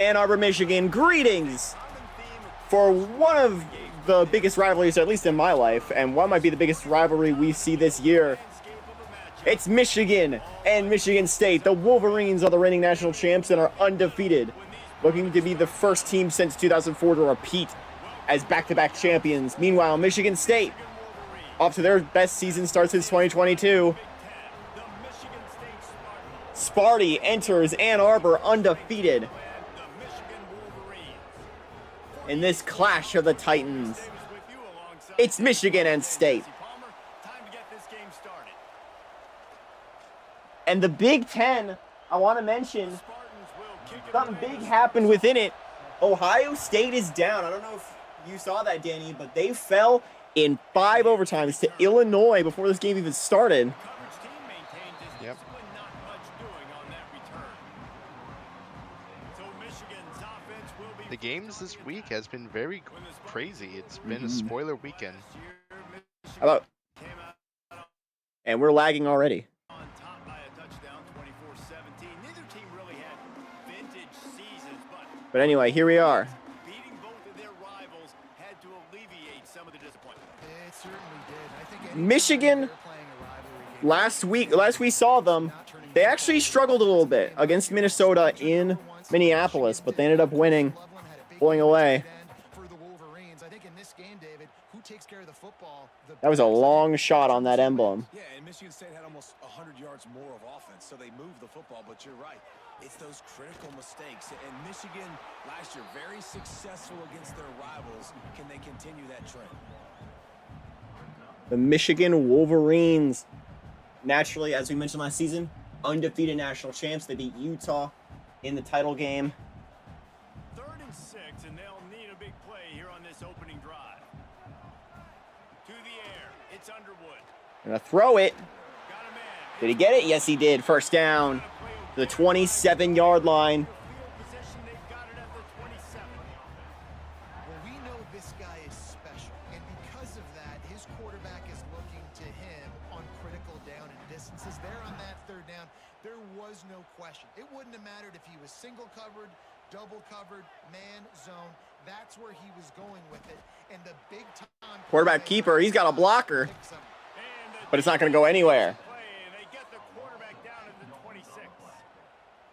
Ann Arbor, Michigan. Greetings for one of the biggest rivalries, at least in my life, and what might be the biggest rivalry we see this year. It's Michigan and Michigan State. The Wolverines are the reigning national champs and are undefeated, looking to be the first team since 2004 to repeat as back-to-back champions. Meanwhile, Michigan State, off to their best season start since 2022. Sparty enters Ann Arbor undefeated in this clash of the Titans. It's Michigan and State. And the Big Ten, I want to mention, something big happened within it. Ohio State is down. I don't know if you saw that, Danny, but they fell in 5 overtimes to Illinois before this game even started. Yep. The games this week has been very crazy. It's been a spoiler weekend. How about? And we're lagging already. But anyway, here we are. Michigan, last we saw them, they actually struggled a little bit against Minnesota in Minneapolis, but they ended up winning, pulling away. That was a long shot on that emblem. Yeah, and Michigan State had almost 100 yards more of offense, so they moved the football, but you're right. It's those critical mistakes, and Michigan last year very successful against their rivals. Can they continue that trend? The Michigan Wolverines, naturally, as we mentioned last season, undefeated national champs. They beat Utah in the title game. 3rd and 6, and they'll need a big play here on this opening drive. To the air, it's Underwood. Gonna throw it. Did he get it? Yes, he did. First down. The 27-yard line. Well, we know this guy is special, and because of that, his quarterback is looking to him on critical down and distances. There on that 3rd down, there was no question. It wouldn't have mattered if he was single covered, double covered, man, zone. That's where he was going with it. And the big time Quarterback keeper, he's got a blocker, but it's not going to go anywhere.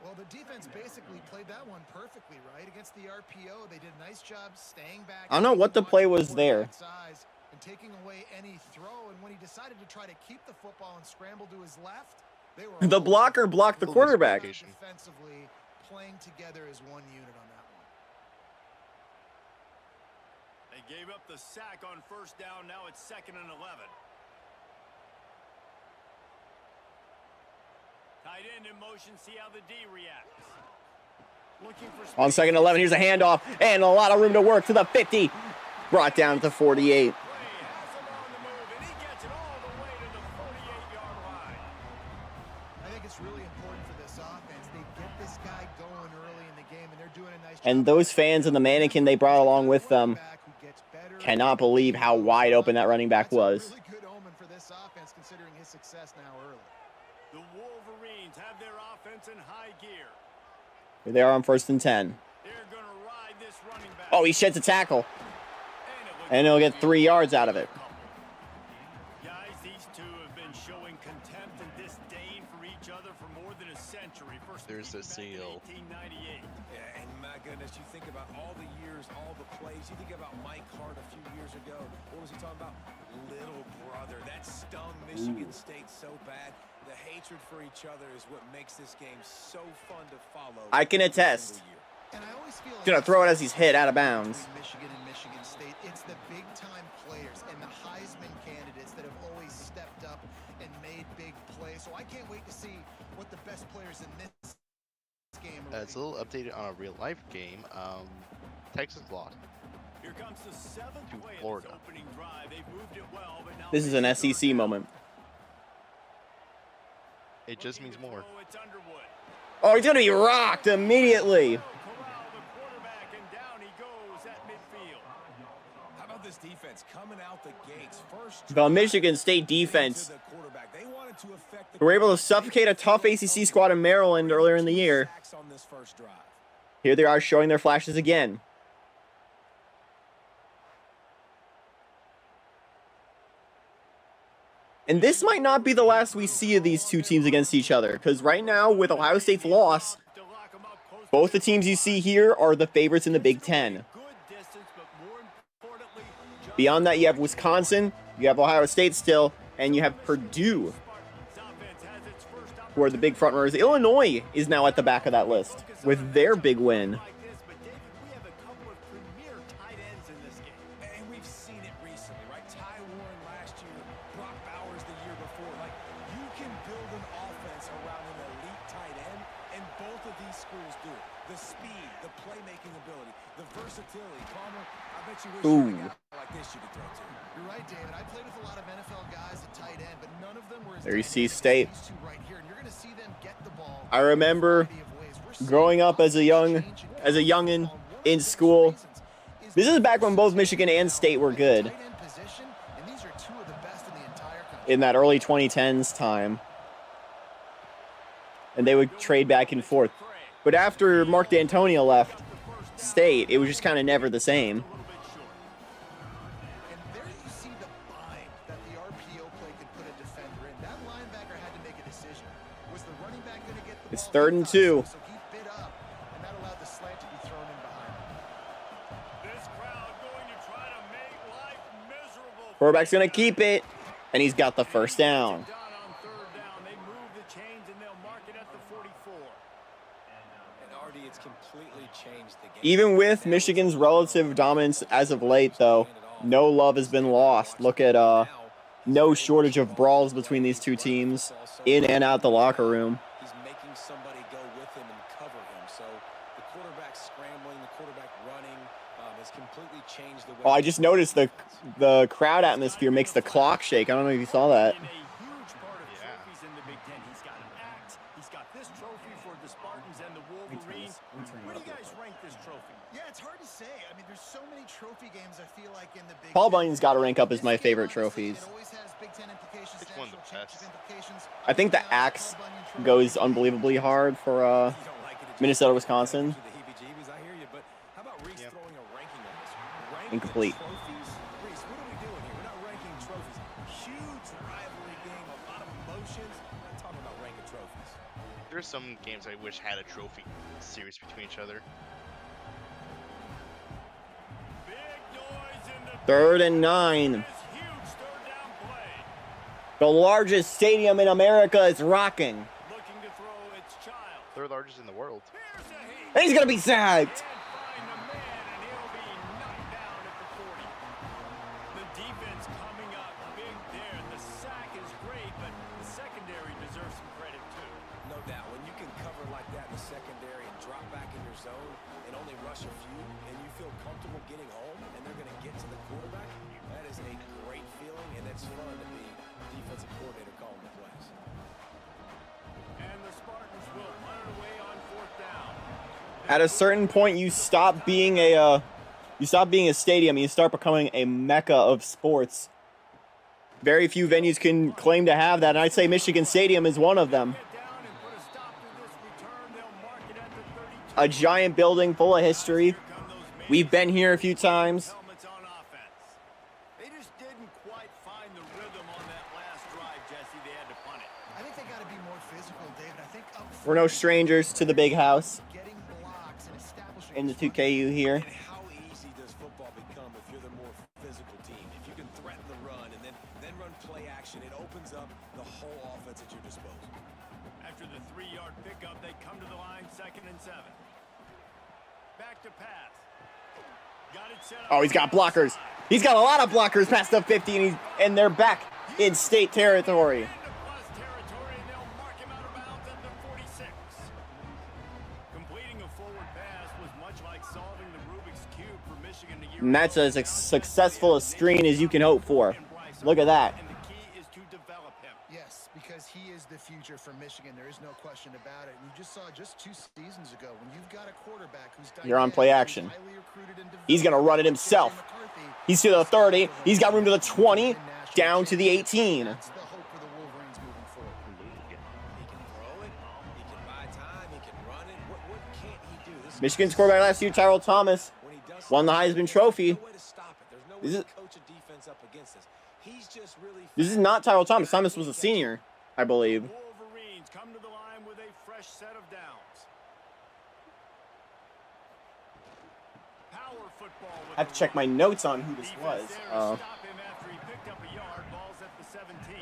Well, the defense basically played that one perfectly, right? Against the RPO, they did a nice job staying back. I don't know what the play was there. And taking away any throw, and when he decided to try to keep the football and scramble to his left, they were The blocker blocked the quarterback. Defensively playing together as one unit on that one. They gave up the sack on 1st down. Now it's 2nd and 11. Tight end in motion, see how the D reacts. On 2nd and 11, here's a handoff, and a lot of room to work to the 50. Brought down to the 48. I think it's really important for this offense. They get this guy going early in the game, and they're doing a nice job. And those fans and the mannequin they brought along with them cannot believe how wide open that running back was. Really good omen for this offense, considering his success now early. The Wolverines have their offense in high gear. Here they are on 1st and 10. They're going to ride this running back. Oh, he sheds a tackle. And he'll get 3 yards out of it. Guys, these two have been showing contempt and disdain for each other for more than a century. First There's the seal. 1898. Yeah, and my goodness, you think about all the years, all the plays. You think about Mike Hart a few years ago. What was he talking about? Little brother. That stung Michigan State so bad. The hatred for each other is what makes this game so fun to follow. I can attest. And I always feel He's going to throw it as he's hit out of bounds. Michigan and Michigan State, it's the big-time players and the Heisman candidates that have always stepped up and made big plays. So I can't wait to see what the best players in this game are. It's a little updated on a real-life game. Texas lost Here comes the 7th to play of Florida. this opening drive. They've moved it well, but now This is an SEC moment. It just means more. It's Underwood. Oh, he's going to be rocked immediately. Corral the quarterback, and down he goes at midfield. How about this defense coming out the gates? First The Michigan State defense to the quarterback. They wanted to affect the were able to suffocate a tough ACC squad in Maryland earlier in the year. sacks on this first drive. Here they are showing their flashes again. And this might not be the last we see of these two teams against each other, because right now, with Ohio State's loss, both the teams you see here are the favorites in the Big Ten. Beyond that, you have Wisconsin, you have Ohio State still, and you have Purdue, who are the big front runners. Illinois is now at the back of that list with their big win. Ooh. You're right, David. I played with a lot of NFL guys at tight end, but none of them were as There you see State. right here, and you're going to see them get the ball. I remember growing up as a youngin in school. This is back when both Michigan and State were good. In that early 2010s time. And they would trade back and forth. But after Mark D'Antonio left State, it was just kind of never the same. And there you see the bind that the RPO play could put a defender in. That linebacker had to make a decision. Was the running back going to get the It's ball? 3rd and 2. So he bit up, and that allowed the slant to be thrown in behind him. This crowd going to try to make life miserable. Quarterback's going to keep it, and he's got the first down. Done on 3rd down. They move the chains and they'll mark it at the 44. And Artie, it's completely changed the game. Even with Michigan's relative dominance as of late, though, no love has been lost. Look at no shortage of brawls between these two teams in and out the locker room. He's making somebody go with him and cover him. So the quarterback scrambling, the quarterback running has completely changed the way. Oh, I just noticed the crowd atmosphere makes the clock shake. I don't know if you saw that. In a huge part of trophies in the Big Ten. He's got an axe. He's got this trophy for the Spartans and the Wolverines. Where do you guys rank this trophy? Yeah, it's hard to say. I mean, there's so many trophy games, I feel like, in the Big Paul Ten. Bunyan's got to rank up as my favorite trophies. It always has Big Ten implications, It's one of the national championship best. implications. I think the axe goes unbelievably hard for Minnesota, Wisconsin. The heebie-jeebies, I hear you, but how about Reese Yeah. throwing a ranking on this? Rank Incomplete. trophies? Reese, what are we doing here? We're not ranking trophies. Huge rivalry game, a lot of emotions. We're not talking about ranking trophies. There's some games I wish had a trophy series between each other. Big noise in the 3rd and 9. this huge 3rd down play. The largest stadium in America is rocking. Looking to throw its child. 3rd largest in the world. Here's a heat. And he's going to be sacked. Can't find the man, and he'll be knocked down at the 40. The defense coming up big there. The sack is great, but the secondary deserves some credit too. No doubt. When you can cover like that in the secondary and drop back in your zone and only rush a few, and you feel comfortable getting home, and they're going to get to the quarterback, that is a great feeling, and it's fun to be defensive coordinator calling the plays. And the Spartans will punt it away on 4th down. At a certain point, you stop being a stadium and you start becoming a mecca of sports. Very few venues can claim to have that, and I'd say Michigan Stadium is one of them. Get down and put a stop to this return. They'll mark it at the 32. A giant building full of history. Here come those men. We've been here a few times. Helmets on offense. They just didn't quite find the rhythm on that last drive, Jesse. They had to punt it. I think they got to be more physical, David. I think up We're no strangers to the big house getting blocks and establishing in the 2KU here. And how easy does football become if you're the more physical team? If you can threaten the run and then run play action, it opens up the whole offense at your disposal. After the 3-yard pickup, they come to the line, 2nd and 7. Back to pass. Got it set up. Oh, he's got blockers. He's got a lot of blockers past the 50, and they're back in State territory. Into plus territory, and they'll mark him out of bounds at the 46. Completing a forward pass was much like solving the Rubik's Cube for Michigan a year And that's ago. as successful a screen as you can hope for. Look at that. And the key is to develop him. Yes, because he is the future for Michigan. There is no question about it. And you just saw just 2 seasons ago when you've got a quarterback who's You're on play dynamic, action. who's highly recruited and He's going to run it himself. He's to the 30. He's got room to the 20, down to the 18. That's the hope for the Wolverines moving forward. He can throw it, he can buy time, he can run it. What can't he do? This Michigan's quarterback last year, Tyrell Thomas, When he does won the Heisman Trophy. There's no way to stop it. There's no way This to is- coach a defense up against this. He's just really This is not Tyrell Thomas. Thomas was a senior, I believe. Wolverines come to the line with a fresh set of downs. Power football with I have to check my notes on who this was. Defense there to stop him after he picked up a yard. Ball's at the 17.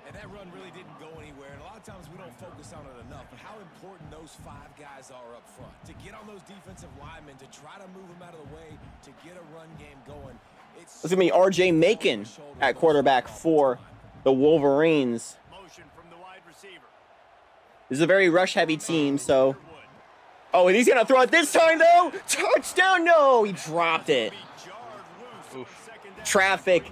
And that run really didn't go anywhere. And a lot of times we don't focus on it enough. But how important those 5 guys are up front. To get on those defensive linemen, to try to move them out of the way, to get a run game going. It's going to be R.J. Macon at quarterback for the Wolverines. Motion from the wide receiver. This is a very rush-heavy team, so... Oh, and he's going to throw it this time, though! Touchdown! No! He dropped it. Traffic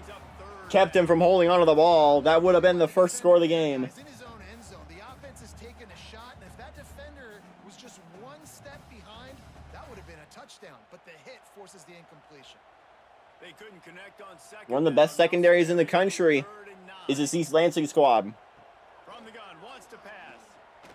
kept him from holding onto the ball. That would have been the first score of the game. He's in his own end zone. The offense has taken a shot, and if that defender was just one step behind, that would have been a touchdown. But the hit forces the incompletion. They couldn't connect on second. One of the best secondaries in the country is this East Lansing squad. From the gun, wants to pass.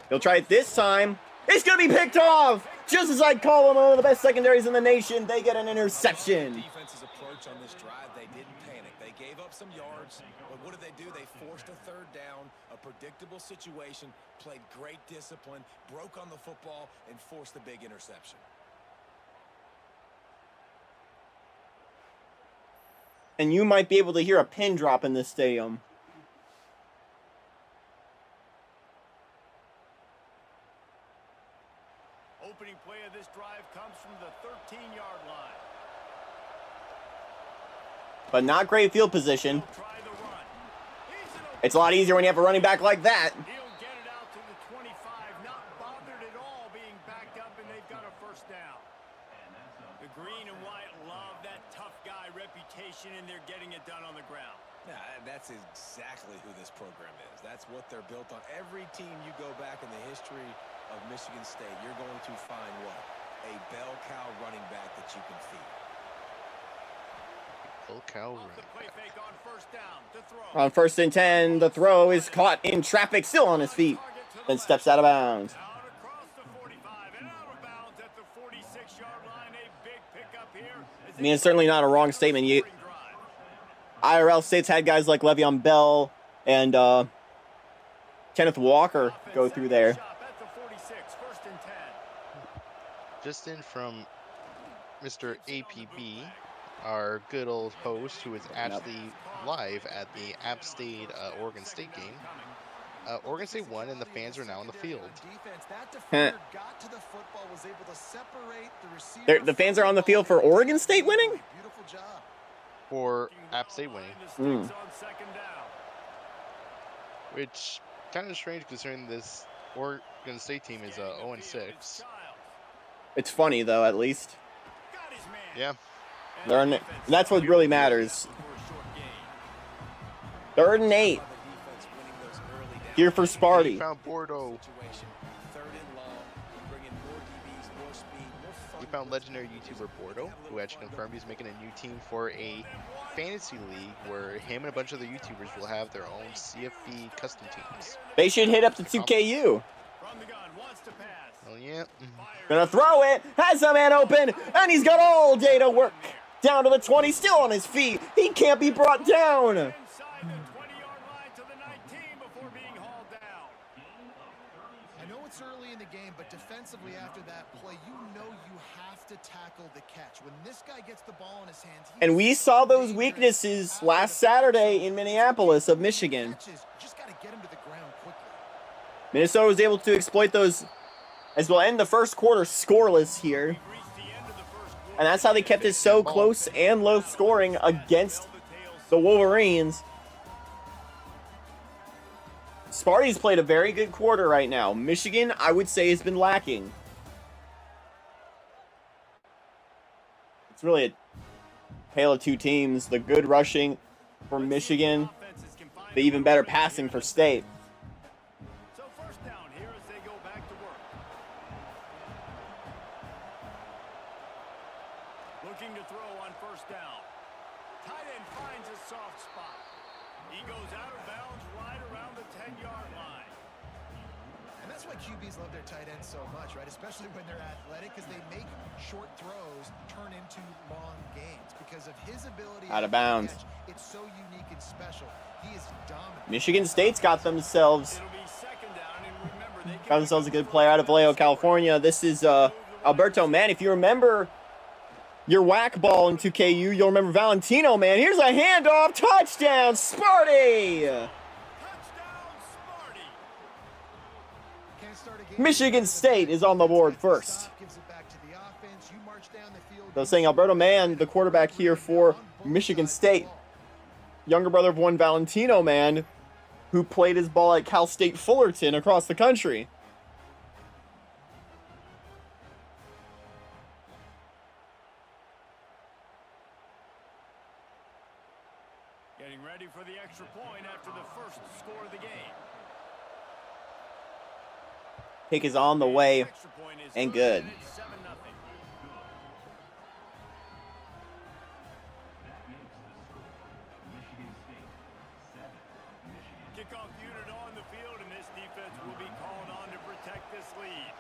He'll try it this time. It's going to be picked off! Just as I call them one of the best secondaries in the nation, they get an interception. Defense's approach on this drive, they didn't panic. They gave up some yards, but what did they do? They forced a third down, a predictable situation, played great discipline, broke on the football, and forced the big interception. And you might be able to hear a pin drop in this stadium. Opening play of this drive comes from the 13-yard line. But not great field position. Try the run. He's an It's a lot easier when you have a running back like that. He'll get it out to the 25, not bothered at all being backed up, and they've got a first down. The green and white love that tough guy reputation, and they're getting it done on the ground. Yeah, that's exactly who this program is. That's what they're built on. Every team you go back in the history of Michigan State, you're going to find what? A bell cow running back that you can feed. Full cow Off the play running back. fake on first down. To throw. On 1st and 10, the throw is caught in traffic, still on his feet, then steps out of bounds. Out across the 45 and out of bounds at the 46-yard line. A big pickup here. I mean, it's certainly not a wrong statement. IRL State's had guys like Le'Veon Bell and Kenneth Walker go through there. Just in from Mr. APB, our good old host, who is actually live at the App State Oregon State game. Oregon State won, and the fans are now on the field. The fans are on the field for Oregon State winning? Beautiful job. For App State winning, which kind of strange considering this Oregon State team is 0-6. It's funny, though, at least. Yeah. That's what really matters. 3rd and 8. Here for Sparty. Found Bordeaux. We found legendary YouTuber Bordeaux, who actually confirmed he's making a new team for a fantasy league where him and a bunch of other YouTubers will have their own CFB custom teams. They should hit up the 2KU. Oh yeah. Gonna throw it, has a man open, and he's got all day to work. Down to the 20, still on his feet. He can't be brought down. I know it's early in the game, but defensively after that play, you know you have to tackle the catch. When this guy gets the ball in his hands, And we saw those weaknesses last Saturday in Minneapolis of Michigan. Just got to get him to the ground quickly. Minnesota was able to exploit those as we'll end the first quarter scoreless here. And that's how they kept it so close and low scoring against the Wolverines. Sparty's played a very good quarter right now. Michigan, I would say, has been lacking. It's really a tale of two teams. The good rushing for Michigan, the even better passing for State. So first down here as they go back to work. Looking to throw on first down. Tight end finds a soft spot. He goes out of bounds right around the 10-yard line. And that's why QBs love their tight ends so much, right? Especially when they're athletic, because they make short throws turn into long gains because of his ability. Out of bounds. Catch. It's so unique and special. He is dominant. Michigan State's got themselves It'll be second down, and remember, they got themselves a good player out of Vallejo, California. This is Alberto, man. If you remember your whack ball in 2KU, you'll remember Valentino, man. Here's a handoff, touchdown, Sparty! touchdown, Sparty. Can't start a game. Michigan State is on the board first. Gives it back to the offense. You march down the field. So saying Alberto Man, the quarterback here for Michigan State, younger brother of one Valentino, man, who played his ball at Cal State Fullerton across the country. Getting ready for the extra point after the first score of the game. Kick is on the way Extra point is and good. and it's 7-0. Kickoff unit on the field, and this defense will be called on to protect this lead.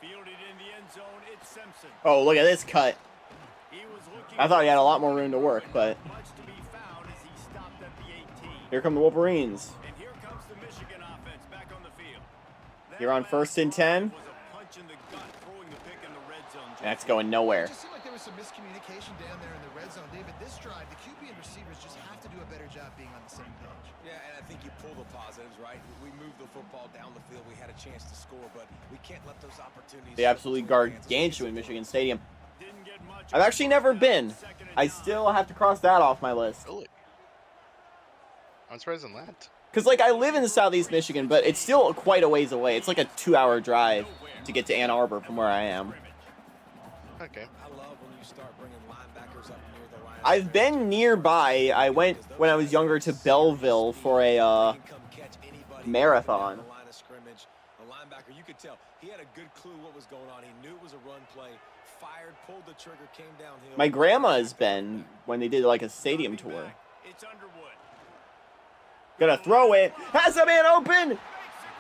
Fielded in the end zone, it's Simpson. Oh, look at this cut. He was looking I thought he had a lot more room to work, but much to be found as he stopped at the 18. here come the Wolverines. And here comes the Michigan offense back on the field. Here on 1st and 10. Was a punch in the gut, throwing the pick in the red zone. That's going nowhere. It just seemed like there was some miscommunication down there in the red zone, David. This drive, the QB and receivers just have to do a better job being on the same page. Yeah, and I think you pull the positives, right? We moved the football down the field. We had a chance to score, but we can't let those opportunities. The absolutely gargantuan Michigan Stadium. Didn't get much. I've actually never been. I still have to cross that off my list. Really? I'm surprised on that. Because, like, I live in southeast Michigan, but it's still quite a ways away. It's like a 2-hour drive to get to Ann Arbor from where I am. Okay. I love when you start bringing linebackers up near the line. I've been nearby. I went when I was younger to Belleville for a marathon. The line of scrimmage. The linebacker, you could tell he had a good clue what was going on. He knew it was a run play. Fired, pulled the trigger, came downhill. My grandma has been when they did like a stadium tour. It's Underwood. Gonna throw it. Has a man open.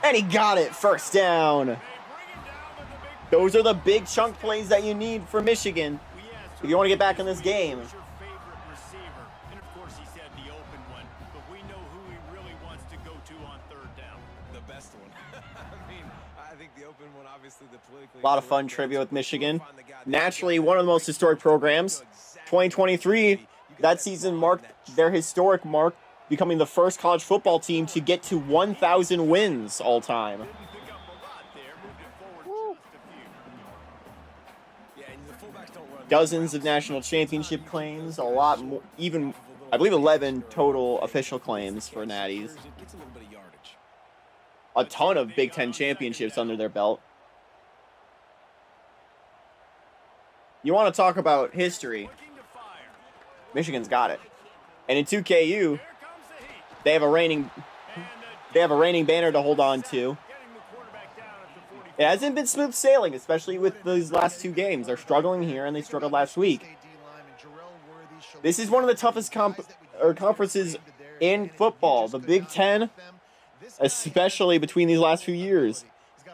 And he got it. First down. They bring him down with the big. Those are the big chunk plays that you need for Michigan We asked if you want to get back in this game. who's your favorite receiver, and of course he said the open one. But we know who he really wants to go to on third down. The best one. I mean, I think the open one, obviously, the politically. A lot of fun trivia with Michigan. Naturally, one of the most historic programs. 2023, that season marked their historic mark, becoming the first college football team to get to 1,000 wins all time. Didn't pick up a lot there, moved it forward just a few. Yeah, and the fullbacks don't run. Dozens of national championship claims, a lot more, even, I believe 11 total official claims for Natties. It gets a little bit of yardage. A ton of Big Ten championships under their belt. You want to talk about history, Looking to fire. Michigan's got it. And in 2KU, Here comes the heat. they have a reigning And they have a reigning banner to hold on to. getting the quarterback down at the 45. It hasn't been smooth sailing, especially with these last two games. They're struggling here, and they struggled last week. This is one of the toughest conferences in football. The Big Ten, especially between these last few years.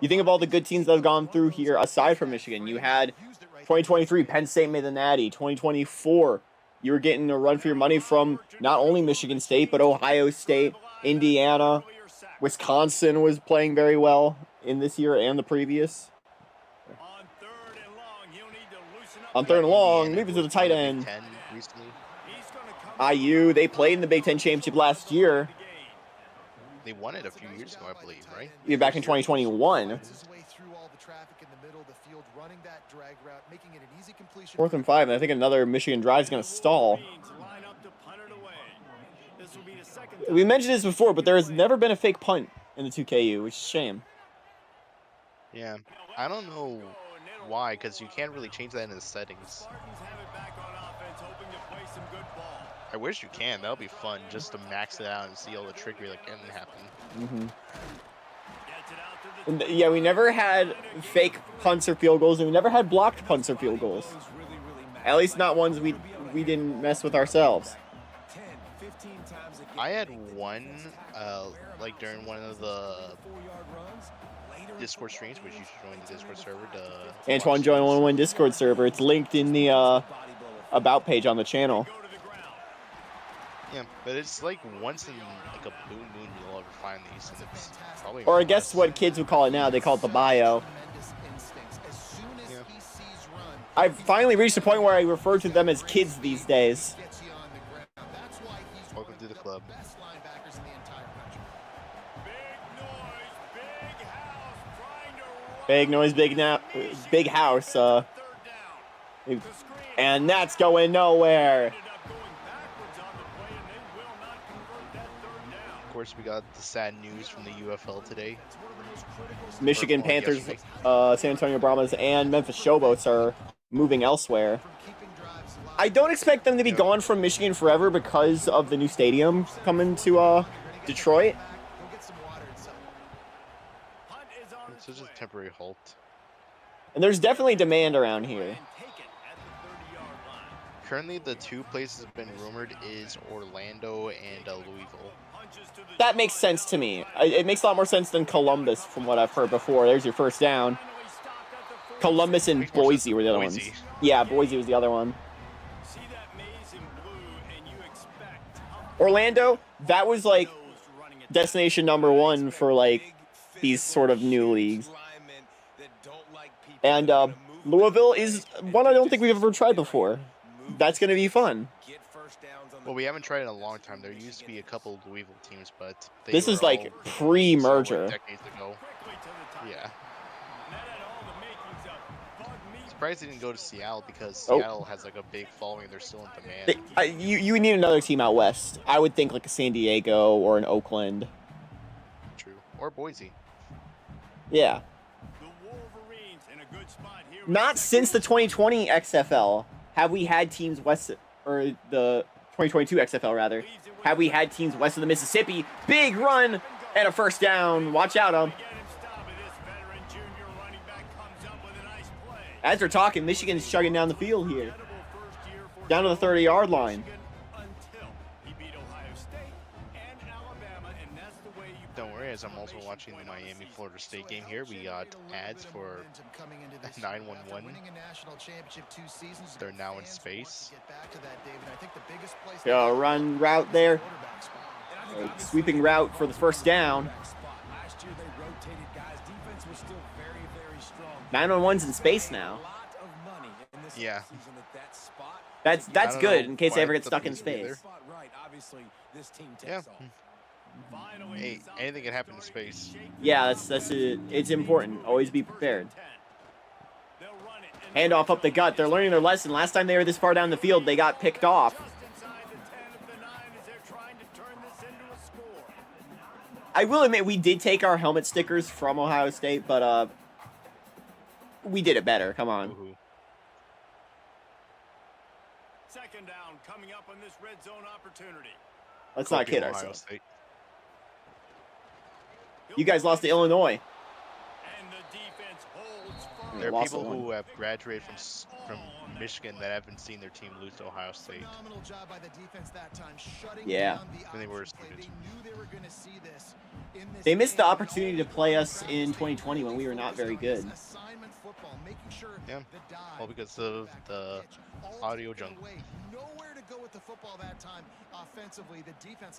You think of all the good teams that have gone through here, aside from Michigan. You had 2023, Penn State made the Natty. 2024, you were getting a run for your money from not only Michigan State, but Ohio State, Indiana. Wisconsin was playing very well in this year and the previous. On third and long, he'll need to loosen up. On third and long, Indiana leave it to the tight Big end. Ten recently. He's gonna come IU, they played in the Big Ten Championship last year. They won it a few years ago, I believe, right? You're back in 2021. 4th and 5, and I think another Michigan drive is going to stall. line up to punt it away. This will be the second We mentioned this before, but there has never been a fake punt in the 2KU, which is a shame. Yeah. I don't know why, because you can't really change that in the settings. Spartans have it back on offense, hoping to play some good ball. I wish you can. That would be fun, just to max it out and see all the trickery that can happen. Mm-hmm. Gets it out to the And yeah, we never had fake punts or field goals, and we never had blocked punts or field goals. At least not ones we didn't mess with ourselves. 10, 15 times a I had one, like during one of the Discord streams, which you should join the Discord server to Antoine joined 1-1 Discord server. It's linked in the about page on the channel. Yeah, but it's like once in like a blue moon you'll ever find these, and it's probably. Or I guess what kids would call it now, they call it the bio. Yeah. I've finally reached a point where I refer to them as kids these days. Welcome to the club. Big noise, big house. And that's going nowhere. Of course, we got the sad news from the UFL today. Michigan Panthers, San Antonio Brahmas, and Memphis Showboats are moving elsewhere. I don't expect them to be gone from Michigan forever because of the new stadium coming to Detroit. It's just a temporary halt. And there's definitely demand around here. Currently, the two places have been rumored is Orlando and Louisville. That makes sense to me. It makes a lot more sense than Columbus from what I've heard before. There's your first down. Columbus and Boise were the other ones. Yeah, Boise was the other one. Orlando, that was like destination number one for like these sort of new leagues. And Louisville is one I don't think we've ever tried before. That's going to be fun. Well, we haven't tried in a long time. There used to be a couple of Louisville teams, but this is like pre-merger. Decades ago. Yeah. Surprised they didn't go to Seattle because Seattle has like a big following. They're still in demand. You need another team out west. I would think like a San Diego or an Oakland. True. Or Boise. Yeah. Not since the 2020 XFL have we had teams west, or the 2022 XFL rather, have we had teams west of the Mississippi. Big run and a first down. Watch out, As they're talking, Michigan's chugging down the field here. Down to the 30-yard line. Don't worry, as I'm also watching the Miami-Florida State game here, we got ads for 911. They're now in space. Run route there. Sweeping route for the first down. 911's in space now. Yeah. That's good in case they ever get stuck in space. Yeah. Hey, anything can happen in space. Yeah, that's it. It's important. Always be prepared. Handoff up the gut. They're learning their lesson. Last time they were this far down the field, they got picked off. I will admit we did take our helmet stickers from Ohio State, but we did it better. Come on. Ooh. Second down coming up on this red zone opportunity. Let's not kid ourselves. State. You guys lost to Illinois. And the defense holds firm. There are people who have graduated from Michigan that haven't seen their team lose to Ohio State. Yeah. When they were students. They missed the opportunity to play us in 2020 when we were not very good. Yeah. Well, because of the audio jungle.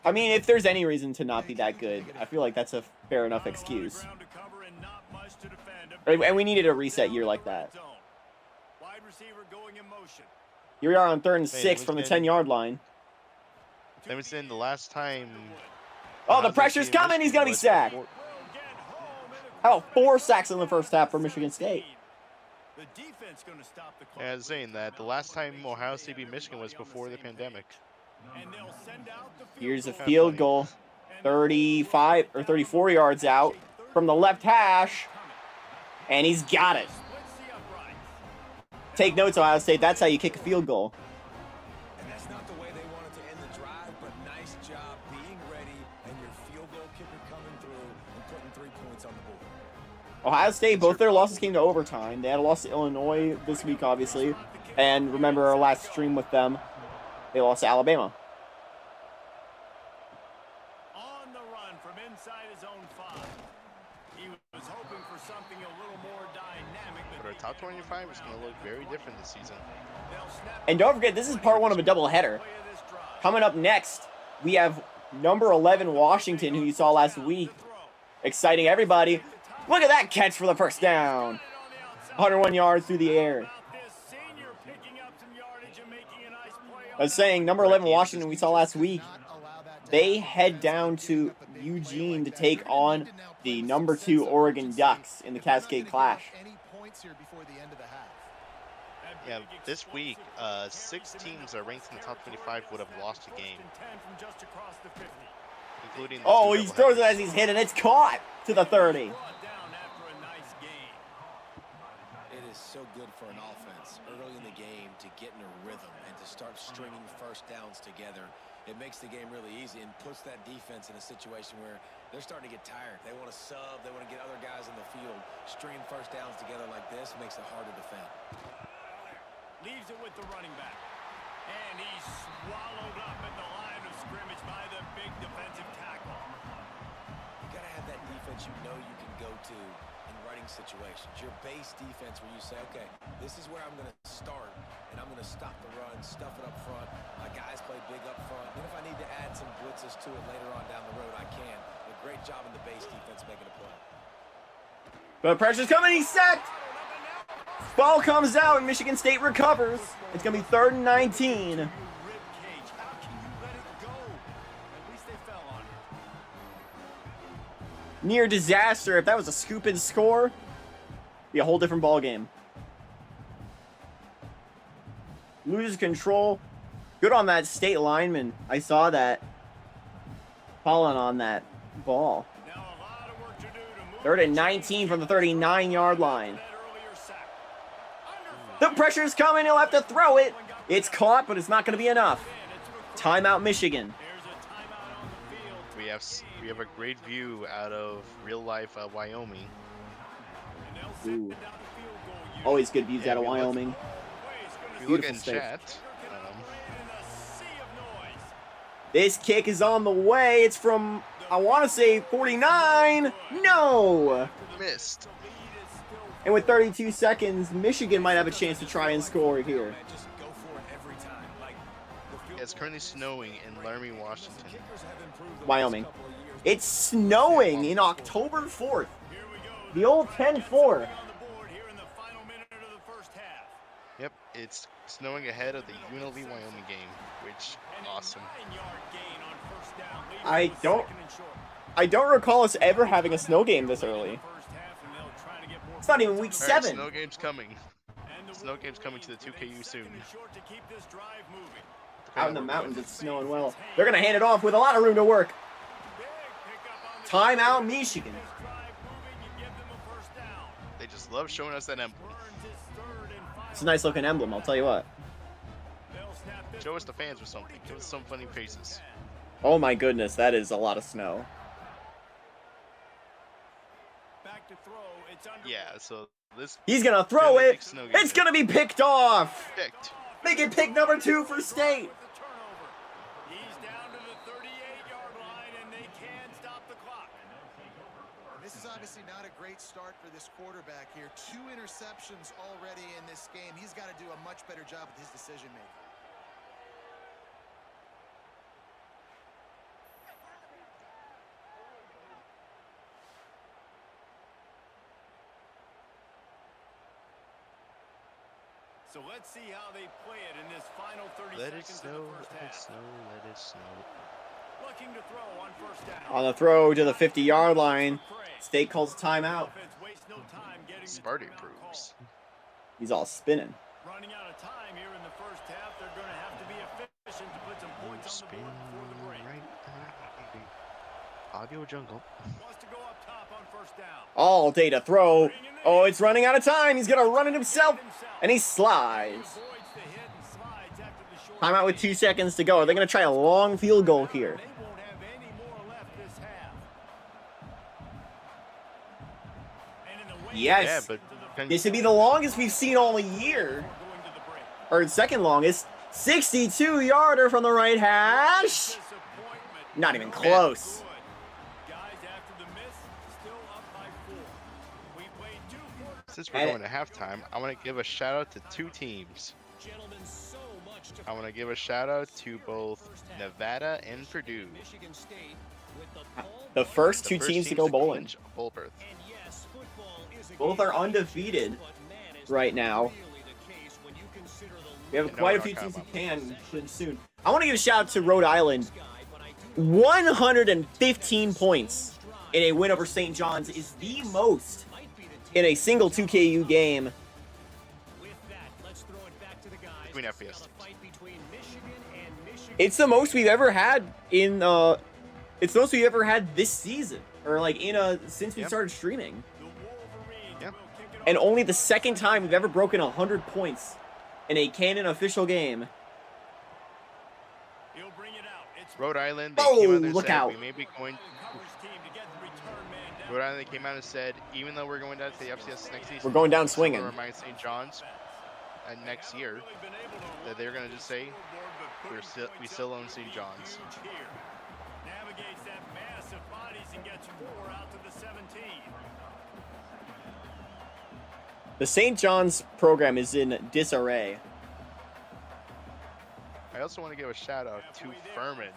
I mean, if there's any reason to not be that good, I feel like that's a fair enough excuse. And we needed a reset year like that. Here we are on 3rd and 6 from the 10-yard line. They were saying the last time. Oh, the pressure's coming. He's going to be sacked. How about 4 sacks in the first half for Michigan State? Yeah, I was saying that the last time Ohio State beat Michigan was before the pandemic. Here's a field goal. 35 or 34 yards out from the left hash. And he's got it. Take notes, Ohio State. That's how you kick a field goal. And that's not the way they wanted to end the drive, but nice job being ready and your field goal kicker coming through and putting 3 points on the board. Ohio State, both their losses came to overtime. They had a loss to Illinois this week, obviously. And remember our last stream with them, they lost to Alabama. our top 25 is going to look very different this season. And don't forget, this is part one of a doubleheader. Coming up next, we have number 11 Washington, who you saw last week. Exciting everybody. Look at that catch for the first down. 101 yards through the air. I was saying, number 11 Washington, we saw last week. They head down to Eugene to take on the number 2 Oregon Ducks in the Cascade Clash. Yeah, this week, 6 teams that are ranked in the top 25 would have lost a game. Including oh, he throws it as he's hit, and it's caught to the 30. It is so good for an offense early in the game to get in a rhythm and to start stringing first downs together. It makes the game really easy and puts that defense in a situation where they're starting to get tired. They want to sub. They want to get other guys in the field. Stringing first downs together like this makes it hard to defend. Leaves it with the running back. And he's swallowed up at the line of scrimmage by the big defensive tackle. You got to have that defense you know you can go to in running situations. Your base defense where you say, okay, this is where I'm going to start, and I'm going to stop the run, stuff it up front. My guys play big up front. And if I need to add some blitzes to it later on down the road, I can. A great job in the base defense making a play. But pressure's coming, he's sacked! Ball comes out and Michigan State recovers. It's going to be 3rd and 19. Near disaster. If that was a scoop and score, be a whole different ball game. Loses control. Good on that State lineman. I saw that. Falling on that ball. 3rd and 19 from the 39-yard line. The pressure's coming. He'll have to throw it. It's caught, but it's not going to be enough. Timeout, Michigan. We have a great view out of real-life Wyoming. Ooh. Always good views out of Wyoming. If you look in chat, this kick is on the way. It's from, I want to say, 49. No! Missed. And with 32 seconds, Michigan might have a chance to try and score here. It's currently snowing in Laramie, Washington. Wyoming. It's snowing in October 4th. The old 10-4. Yep, it's snowing ahead of the UNLV Wyoming game, which awesome. I don't recall us ever having a snow game this early. It's not even week 7. Right, snow game's coming. Snow game's coming to the 2KU soon. Out in the mountains, it's snowing well. They're going to hand it off with a lot of room to work. Timeout, Michigan. They just love showing us that emblem. It's a nice looking emblem, I'll tell you what. Show us the fans or something. Give us some funny faces. Oh my goodness, that is a lot of snow. Yeah, so this... He's going to throw it. It's going to be picked off. Picked. Make it pick number 2 for State. He's down to the 38-yard line, and they can stop the clock. This is obviously not a great start for this quarterback here. 2 interceptions already in this game. He's got to do a much better job with his decision-making. So let's see how they play it in this final 30 Let it seconds snow, of the first let it half. snow, let it snow. Looking to throw on first down. On the throw to the 50-yard line. State calls timeout. Offense wastes no time getting the Sparty timeout proves. call. He's all spinning. Running out of time here in the first half. They're going to have to be efficient to put some points on the Spin board before the break. right. Audio jungle. Wants to go up top on first down. All day to throw. Oh, it's running out of time. He's going to run it himself. And he slides. Avoids the hit and slides after the short Timeout with 2 seconds to go. They're going to try a long field goal here. They won't have any more left this half. And in the wing, Yes. Yeah, but This would be the longest we've seen all year. going to the break. Or second longest. 62-yarder from the right hash. Disappointment. Not even close. Guys, after the miss, still up by 4. We played 2 quarters. since we're going to halftime, I want to give a shout out to two teams. I want to give a shout out to both Nevada and Purdue. The first two teams to go bowling. Bowl berth. Both are undefeated right now. We have quite a few teams who can soon. I want to give a shout out to Rhode Island. 115 points in a win over St. John's is the most in a single 2KU game. Between FBS teams. It's the most we've ever had in it's the most we've ever had this season, or like since we started streaming. Yep. And only the second time we've ever broken 100 points in a canon official game. Rhode Island, they came out and look said out. we may be going. Rhode Island, they came out and said, even though we're going down to the FCS next season, We're going down swinging. Remind St. John's next year that they're going to just say we still own St. John's. Navigates that mass of bodies and gets 4 out to the 17. The St. John's program is in disarray. I also want to give a shout out to Furman.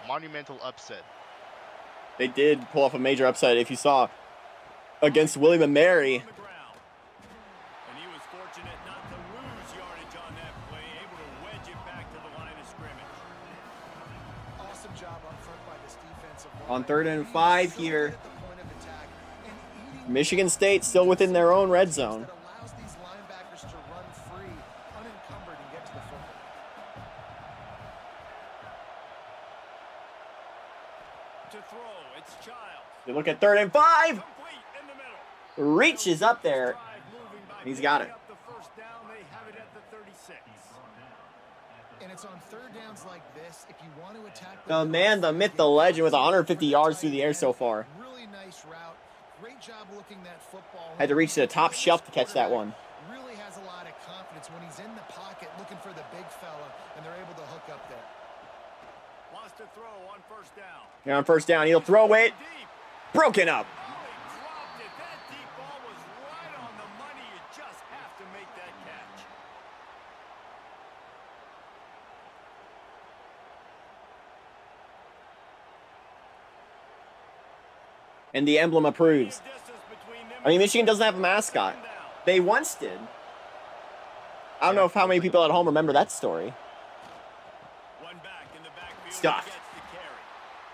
Monumental upset. They did pull off a major upset, if you saw, against William and Mary. And he was fortunate not to lose yardage on that play, able to wedge it back to the line of scrimmage. Awesome job up front by this defensive On 3rd and 5 here. Michigan State still within their own red zone. allows these linebackers to run free, unencumbered, and get to the football. To throw, it's Childs. You look at 3rd and 5. Complete in the middle. Reaches up there. He's got it. Up the first down, they have it at the 36. And it's on third downs like this, if you want to attack The man, the myth, the legend with 150 yards through the air so far. Really nice route. Great job looking that football. Had to reach to the top shelf to catch that one. Really has a lot of confidence when he's in the pocket looking for the big fella, and they're able to hook up there. Wants to throw on first down. Yeah, on first down, he'll throw it. Deep. Broken up. Oh, he dropped it. That deep ball was right on the money. You just have to make that catch. And the emblem approves. Distance between them I mean, Michigan doesn't have a mascot. They once did. I don't know if how many people at home remember that story. One back in the backfield. Stuff. Gets the carry.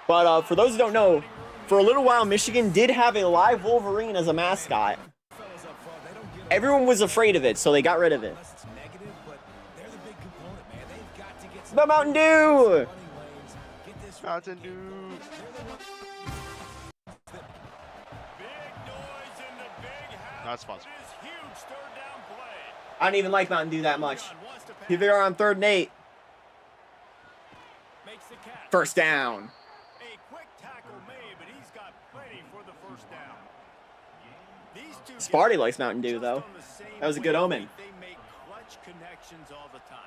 But for those who don't know, for a little while, Michigan did have a live Wolverine as a mascot. Everyone was afraid of it, so they got rid of it. Unless it's negative, but they're the big component, man. They've got to get some The Mountain Dew! running lanes. Get this Mountain Dew. Big noise in the big house. Not sponsored. This huge third down play. I don't even like Mountain Dew that much. Wants to pass. Here they are on 3rd and 8. Makes the catch. First down. A quick tackle made, but he's got plenty for the first down. These two Sparty guys likes Mountain Dew, just though. on the same That was a good omen. They make clutch connections all the time.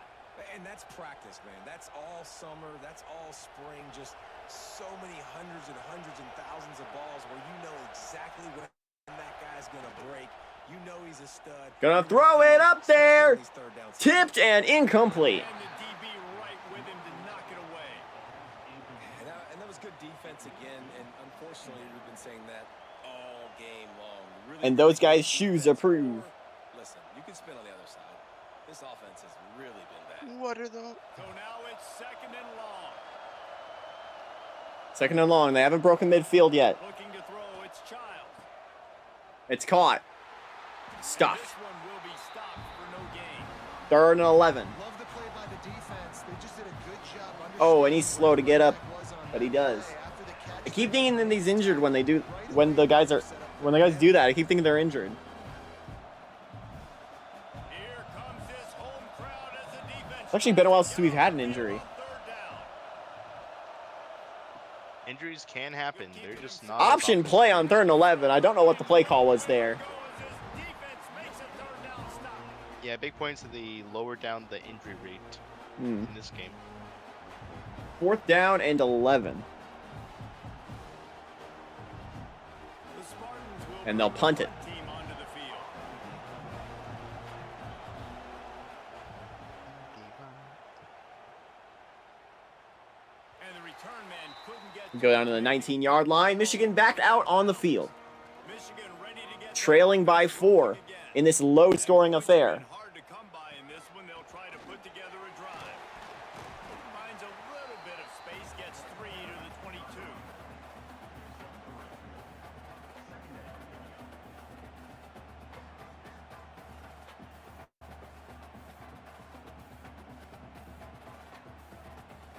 And that's practice, man. That's all summer. That's all spring. Just so many hundreds and thousands of balls where you know exactly when that guy's going to break. You know he's a stud. Gonna throw it up there. These third downs. Tipped and incomplete. And the DB right with him to knock it away. And that was good defense again. And unfortunately, we've been saying that all game long. Really And those great guys' shoes defense. approve. Listen, you can spin on the other side. This offense has really been bad. What are the? So now it's second and long. Second and long. They haven't broken midfield yet. Looking to throw, it's Childs. It's caught. This Stuffed. one will be stopped for no gain. 3rd and 11. Love the play by the defense. They just did a good job. Oh, and he's slow to get up, Was on but he that does. play after the catch. I keep thinking that he's injured when they do, when the guys do that. I keep thinking they're injured. Here comes this home crowd as the defense. It's actually been a while since we've had an injury. On third down. Injuries can happen. They're just not. Option play on 3rd and 11. I don't know what the play call was there. Goes as defense makes a third down stop. Yeah, big points to the lower down the injury rate in this game. 4th down and 11. The Spartans will And they'll punt it. Team onto the field. And the return man couldn't get Go down to the 19-yard line. Michigan back out on the field, Michigan ready to get trailing by 4 in this low-scoring affair. hard to come by in this one. They'll try to put together a drive. Finds a little bit of space, gets 3 to the 22.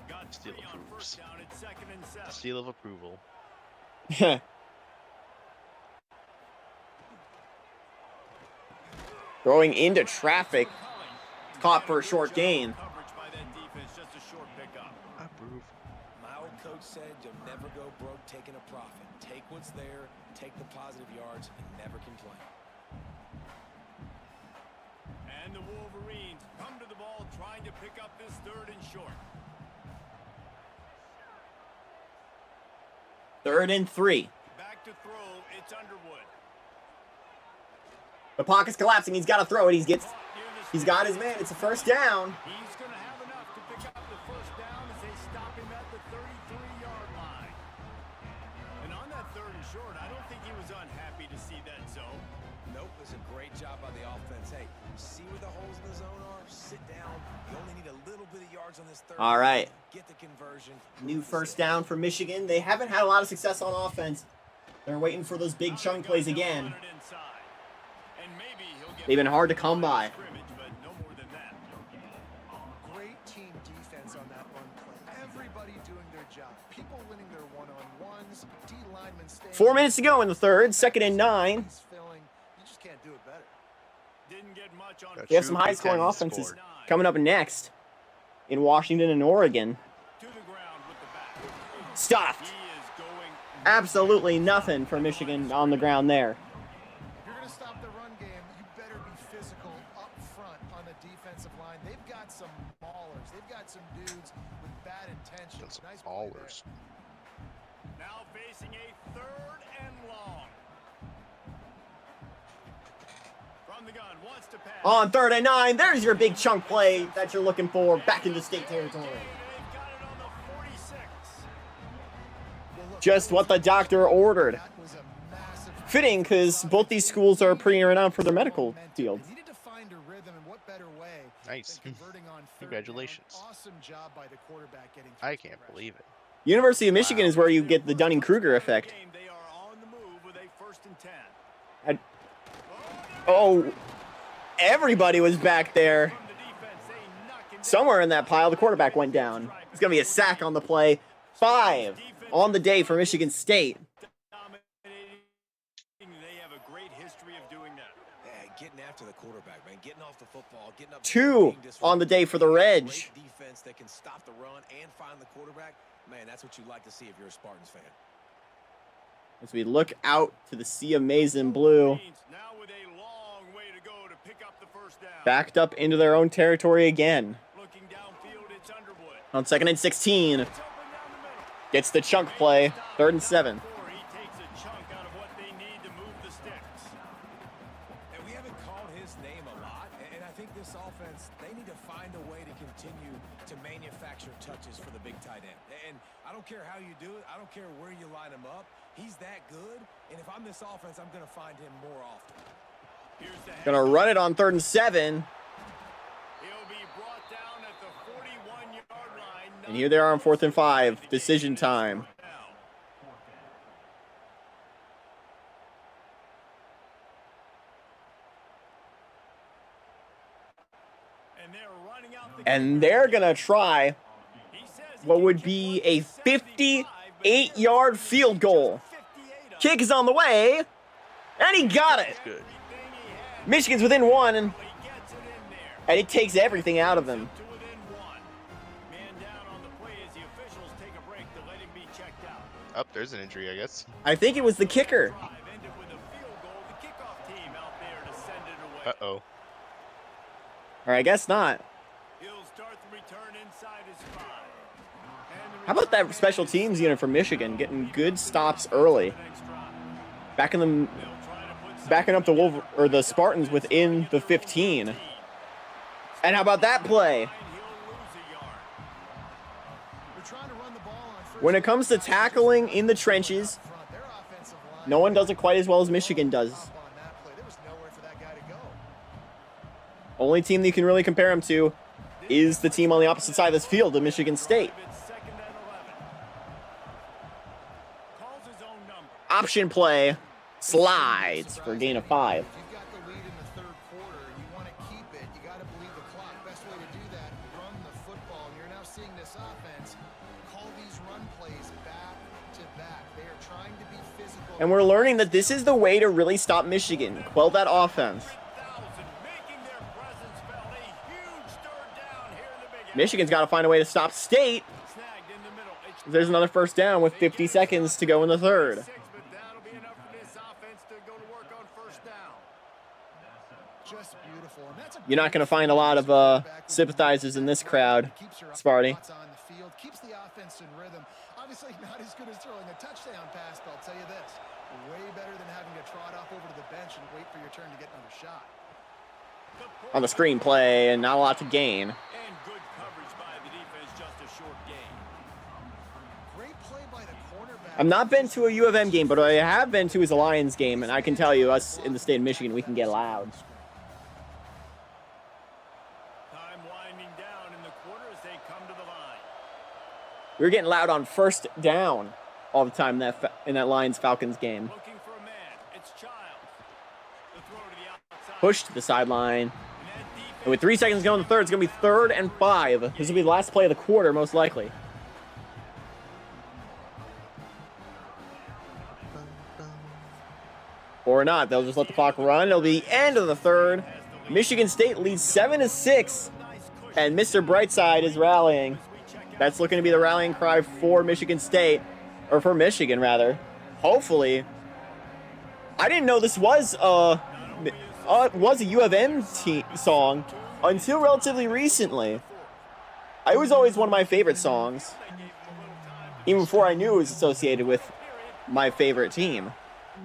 Got Steal 3 on approves. 1st down at 2nd and 7. Seal of approval. Throwing into traffic. Caught for a short gain. Coverage by that defense, just a short pickup. Approve. My old coach said you'll never go broke taking a profit. Take what's there, take the positive yards, and never complain. And the Wolverines come to the ball trying to pick up this 3rd and short. 3rd and 3. Back to throw, it's Underwood. The pocket's collapsing. He's got to throw it. He's got his man. It's a 1st down. He's going to have enough to pick up the 1st down as they stop him at the 33-yard line. And on that 3rd and short, I don't think he was unhappy to see that zone. Nope, it was a great job by the offense. Hey, see where the holes in the zone are? Sit down. You only need a little bit of yards on this 3rd. All right. Get the conversion. New 1st down for Michigan. They haven't had a lot of success on offense. They're waiting for those big chunk plays again. They've been hard to come by. Great team defense on that run play. Everybody doing their job. People winning their one-on-ones. D linemen staying. 4 minutes to go in the 3rd. 2nd and 9. He's filling. You just can't do it better. Didn't get much on. We have some high-scoring offenses coming up next in Washington and Oregon. To the ground with the back. Stuffed. He is going. Absolutely nothing for Michigan on the ground there. If you're going to stop the run game, you better be physical up front on the defensive line. They've got some maulers. They've got some dudes with bad intentions. Some Nice play there. ballers. Now facing a 3rd and long. From the gun, wants to pass. On 3rd and 9, there's your big chunk play that you're looking for back into state territory. They've got it on the 46. Well, look, Just what the doctor ordered. that was a massive Fitting, because both these schools are pretty renowned for their medical field. They needed to find a rhythm, and what better way Nice. than converting on 3rd Congratulations. down. Awesome job by the quarterback getting I through can't progression. believe it. University of Michigan is where you get the Dunning-Kruger effect. They are on the move with a 1st and 10. Oh, everybody was back there. From the defense, they knock him down. Somewhere in that pile, the quarterback went down. It's going to be a sack on the play. 5 on the day for Michigan State. Dominating. They have a great history of doing that. Yeah, getting after the quarterback, man. Getting off the football, getting up. 2 on the day for the Reg. Great defense that can stop the run and find the quarterback. Man, that's what you like to see if you're a Spartans fan. As we look out to the sea of maize and blue. Now with a long way to go to pick up the 1st down. Backed up into their own territory again. Looking downfield, it's Underwood. On 2nd and 16. It's open down the middle. Gets the chunk play. 3rd and 7. He takes a chunk out of what they need to move the sticks. And we haven't called his name a lot, and I think this offense, they need to find a way to continue to manufacture touches for the big tight end. And I don't care how you do it. I don't care where you line him up. He's that good, and if I'm this offense, I'm going to find him more often. Here's the Gonna run it on 3rd and 7. He'll be brought down at the 41-yard line. And here they are on 4th and 5. Decision time. And they're gonna try what would be a 58-yard field goal. Kick is on the way, and he got it. Good. Michigan's within 1, and it takes everything out of them. Oh, there's an injury, I guess. I think it was the kicker. Uh-oh. Or I guess not. How about that special teams unit from Michigan getting good stops early? Back in the backing up the Spartans within the 15. And how about that play? When it comes to tackling in the trenches, no one does it quite as well as Michigan does. Only team that you can really compare them to is the team on the opposite side of this field, the Michigan State. Option play, slides for a gain of 5. You've got the lead in the third quarter. You want to keep it. You got to believe the clock. Best way to do that, run the football. You're now seeing this offense call these run plays back to back. They are trying to be physical. And we're learning that this is the way to really stop Michigan. Quell that offense. Michigan's got to find a way to stop State. There's another first down with 50 seconds to go in the third. You're not going to find a lot of sympathizers in this crowd, Sparty. Keeps the offense in rhythm. Obviously not as good as throwing a touchdown pass, but I'll tell you this, way better than having to trot off over to the bench and wait for your turn to get another shot. On the screen play, and not a lot to gain. And good coverage by the defense, just a short gain. Great play by the cornerback. I've not been to a U of M game, but what I have been to is a Lions game, and I can tell you, us in the state of Michigan, we can get loud. Time winding down in the quarter as they come to the line. We were getting loud on first down all the time in that Lions-Falcons game. Looking for a man. It's Childs. The throw to the outside. Push to the sideline. And with 3 seconds to go in the third, it's going to be 3rd and 5. This will be the last play of the quarter, most likely. Or not. They'll just let the clock run. It'll be the end of the third. Michigan State leads 7-6. And Mr. Brightside is rallying. That's looking to be the rallying cry for Michigan State. Or for Michigan, rather. Hopefully. I didn't know this was it was a U of M song until relatively recently. It was always one of my favorite songs, even before I knew it was associated with my favorite team.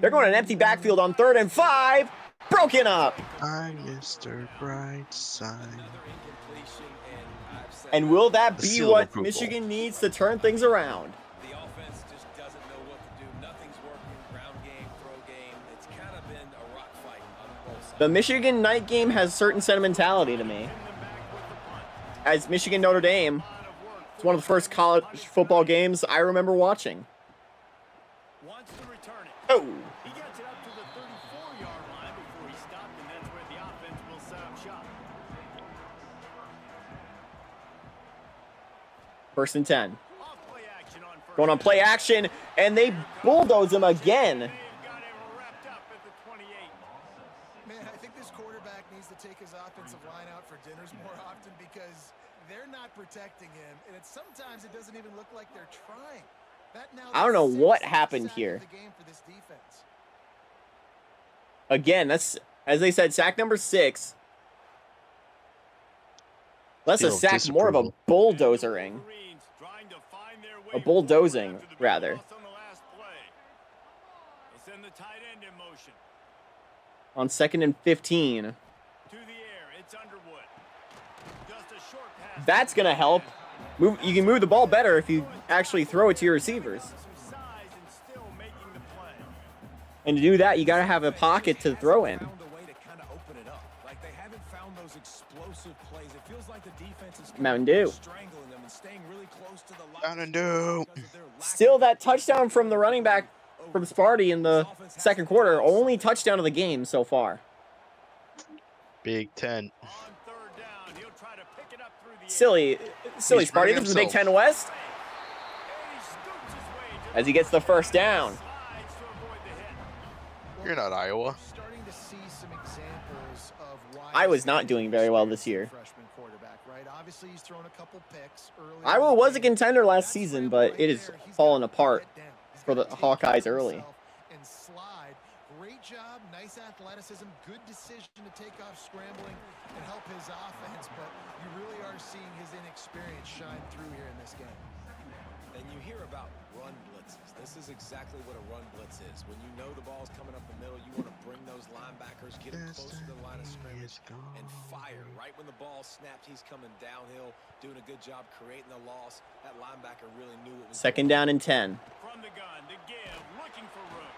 They're going to an empty backfield on 3rd and 5. Broken up. I'm Mr. Brightside. And will that be what Michigan needs to turn things around? The offense just doesn't know what to do. Nothing's working. Ground game, throw game. It's kind of been a rock fight on both sides. The Michigan night game has certain sentimentality to me. As Michigan Notre Dame, it's one of the first college football games I remember watching. Wants to return it. Oh. He gets it up to the 34-yard line before he stopped, and that's where the offense will set up shop. 1st and 10. Off play action on first. Going on play action, and they bulldoze him again. They've got him wrapped up at the 28. Man, I think this quarterback needs to take his offensive line out for dinners more often because they're not protecting him, and sometimes it doesn't even look like they're trying. I don't know what happened here. Again, that's, as they said, sack number 6. Less a sack, more of a bulldozering. A bulldozing, rather. On 2nd and 15. That's going to help. You can move the ball better if you actually throw it to your receivers. And to do that, you got to have a pocket to throw in. Mountain Dew. Mountain Dew. Still that touchdown from the running back from Sparty in the second quarter. Only touchdown of the game so far. Big Ten. Silly Sparty. This is the Big Ten West. As he gets the first down. You're not Iowa. I was not doing very well this year. Iowa was a contender last season, but it has fallen apart for the Hawkeyes early. Great job, nice athleticism, good decision to take off scrambling and help his offense, but you really are seeing his inexperience shine through here in this game. And you hear about run blitzes. This is exactly what a run blitz is. When you know the ball's coming up the middle, you want to bring those linebackers, get them closer to the line of scrimmage, and fire. Right when the ball snapped, he's coming downhill, doing a good job creating the loss. That linebacker really knew it was Second down and 10. From the gun, the give, looking for room.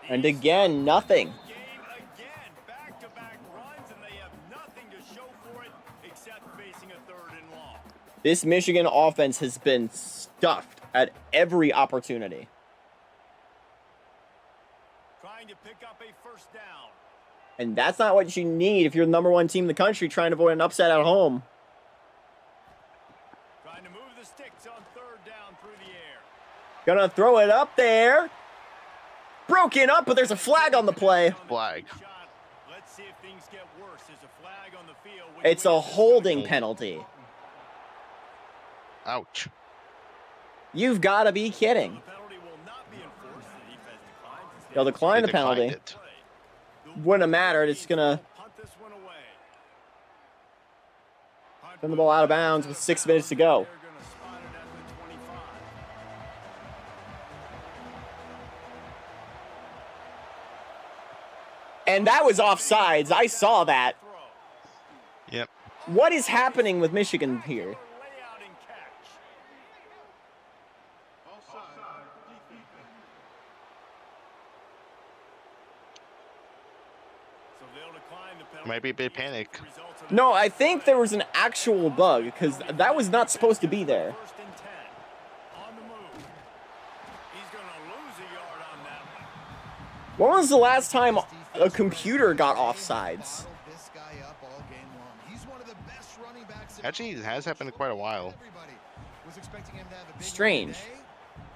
And again, nothing. Game again, back-to-back runs, and they have nothing to show for it except facing a third and long. This Michigan offense has been stuffed at every opportunity. Trying to pick up a first down. And that's not what you need if you're the #1 team in the country trying to avoid an upset at home. Trying to move the sticks on third down through the air. Gonna throw it up there. Broken up, but there's a flag on the play. Flag. Let's see if things get worse. There's a flag on the field. It's a holding penalty. Ouch. You've got to be kidding. The penalty will not be enforced. The defense declines. They'll decline the They declined penalty. it. Wouldn't have mattered. It's gonna Punt this one away. send the ball out of bounds with 6 minutes to go. They're gonna spot it at the 25. And that was offsides. I saw that. Yep. What is happening with Michigan here? Layout and catch. So they'll decline the penalty. Might be a bit panic. Results of No, I think there was an actual bug because that was not supposed to be there. First and 10. On the move. He's gonna lose a yard on that one. When was the last time a computer got offsides? This guy up all game long. He's one of the best running backs in Actually, it has happened in quite a while. everybody was expecting him to have a big Strange. day.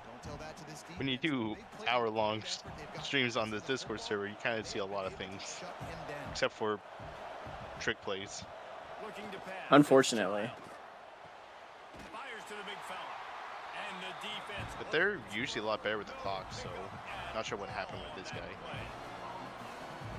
Don't tell that to this When you defense. do They played hour-long with effort. They've got streams on this pieces Discord out server, you kind of see a lot of things, shut him down. except for trick plays. Looking to pass. Unfortunately. Fires to the big fella. And the defense. But they're usually a lot better with the clock, so not sure what happened with this guy. I